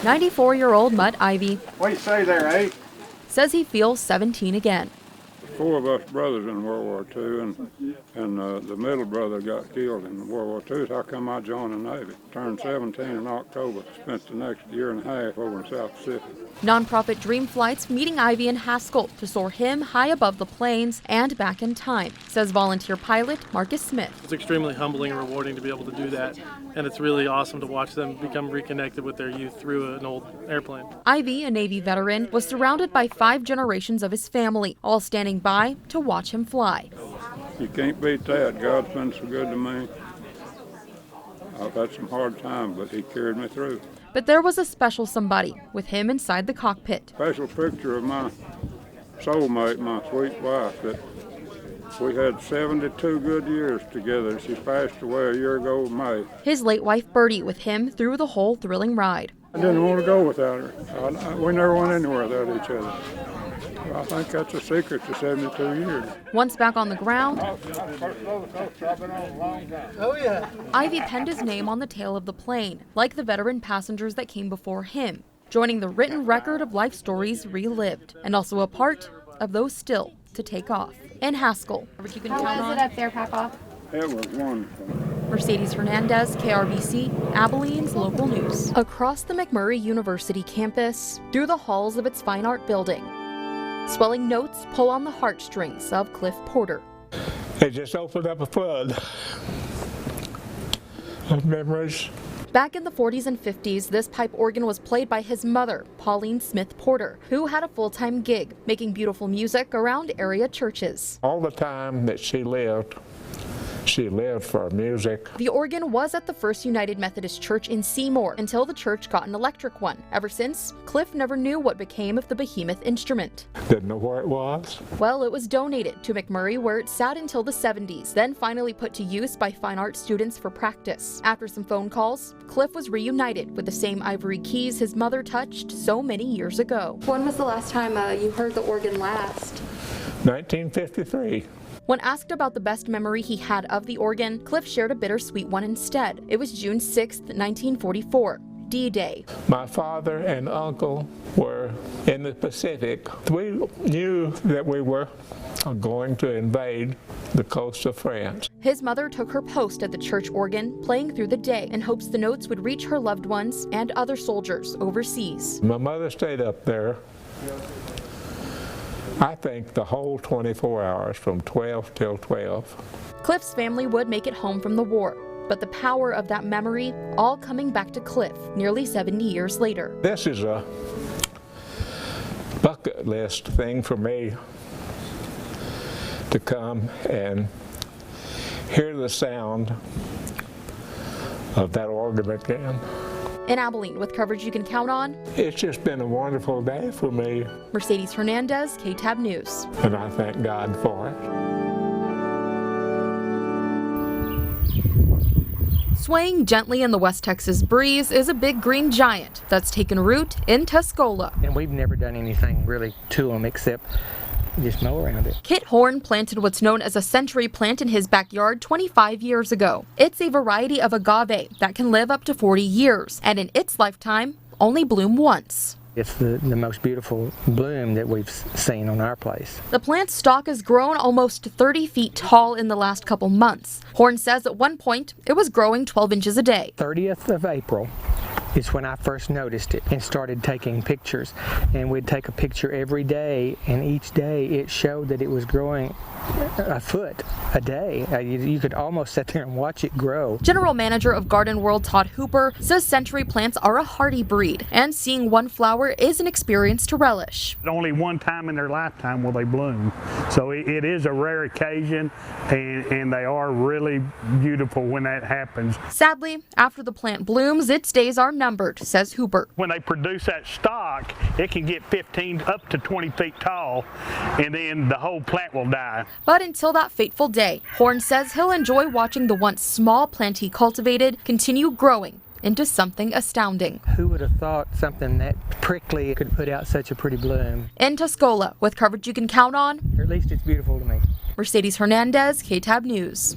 94-year-old Mutt Ivy What do you say there, eh? says he feels 17 again. 4 of us brothers in World War II, and the middle brother got killed in World War II. So how come I joined the Navy? Turned 17 in October. Spent the next year and a half over in South Pacific. Nonprofit Dream Flights meeting Ivy in Haskell to soar him high above the planes and back in time, says volunteer pilot Marcus Smith. It's extremely humbling and rewarding to be able to do that, and it's really awesome to watch them become reconnected with their youth through an old airplane. Ivy, a Navy veteran, was surrounded by 5 generations of his family, all standing by to watch him fly. You can't beat that. God's been so good to me. I've had some hard times, but he carried me through. But there was a special somebody with him inside the cockpit. Special picture of my soulmate, my sweet wife, that we had 72 good years together. She passed away a year ago in May. His late wife Bertie with him through the whole thrilling ride. I didn't want to go without her. We never went anywhere without each other. I think that's a secret to 72 years. Once back on the ground, Ivy penned his name on the tail of the plane, like the veteran passengers that came before him, joining the written record of life stories relived, and also a part of those still to take off. In Haskell, you can count How was on. it up there, Papa? It was wonderful. Mercedez Hernandez, KRBC, Abilene's local news. Across the McMurray University campus, through the halls of its fine art building, swelling notes pull on the heartstrings of Cliff Porter. It just opened up a flood of memories. Back in the 40s and 50s, this pipe organ was played by his mother, Pauline Smith Porter, who had a full-time gig making beautiful music around area churches. All the time that she lived for music. The organ was at the First United Methodist Church in Seymour until the church got an electric one. Ever since, Cliff never knew what became of the behemoth instrument. Didn't know where it was. Well, it was donated to McMurray, where it sat until the 70s, then finally put to use by fine art students for practice. After some phone calls, Cliff was reunited with the same ivory keys his mother touched so many years ago. When was the last time you heard the organ last? 1953. When asked about the best memory he had of the organ, Cliff shared a bittersweet one instead. It was June 6, 1944, D-Day. My father and uncle were in the Pacific. We knew that we were going to invade the coast of France. His mother took her post at the church organ, playing through the day in hopes the notes would reach her loved ones and other soldiers overseas. My mother stayed up there, I think, the whole 24 hours from 12 till 12. Cliff's family would make it home from the war, but the power of that memory all coming back to Cliff nearly 70 years later. This is a bucket list thing for me to come and hear the sound of that organ again. In Abilene, with coverage you can count on, It's just been a wonderful day for me, Mercedez Hernandez, KTAB News. and I thank God for it. Swaying gently in the West Texas breeze is a big green giant that's taken root in Tuscola. And we've never done anything really to them except just mow around it. Kit Horn planted what's known as a century plant in his backyard 25 years ago. It's a variety of agave that can live up to 40 years, and in its lifetime, only bloom once. It's the most beautiful bloom that we've seen on our place. The plant's stalk has grown almost 30 feet tall in the last couple months. Horn says at one point it was growing 12 inches a day. 30th of April is when I first noticed it and started taking pictures. And we'd take a picture every day, and each day it showed that it was growing a foot a day. You could almost sit there and watch it grow. General Manager of Garden World Todd Hooper says century plants are a hardy breed, and seeing one flower is an experience to relish. Only one time in their lifetime will they bloom. So it is a rare occasion, and they are really beautiful when that happens. Sadly, after the plant blooms, its days are numbered, says Hooper. When they produce that stock, it can get 15 up to 20 feet tall, and then the whole plant will die. But until that fateful day, Horn says he'll enjoy watching the once small plant he cultivated continue growing into something astounding. Who would have thought something that prickly could put out such a pretty bloom? In Tuscola, with coverage you can count on, Or at least it's beautiful to me. Mercedez Hernandez, KTAB News.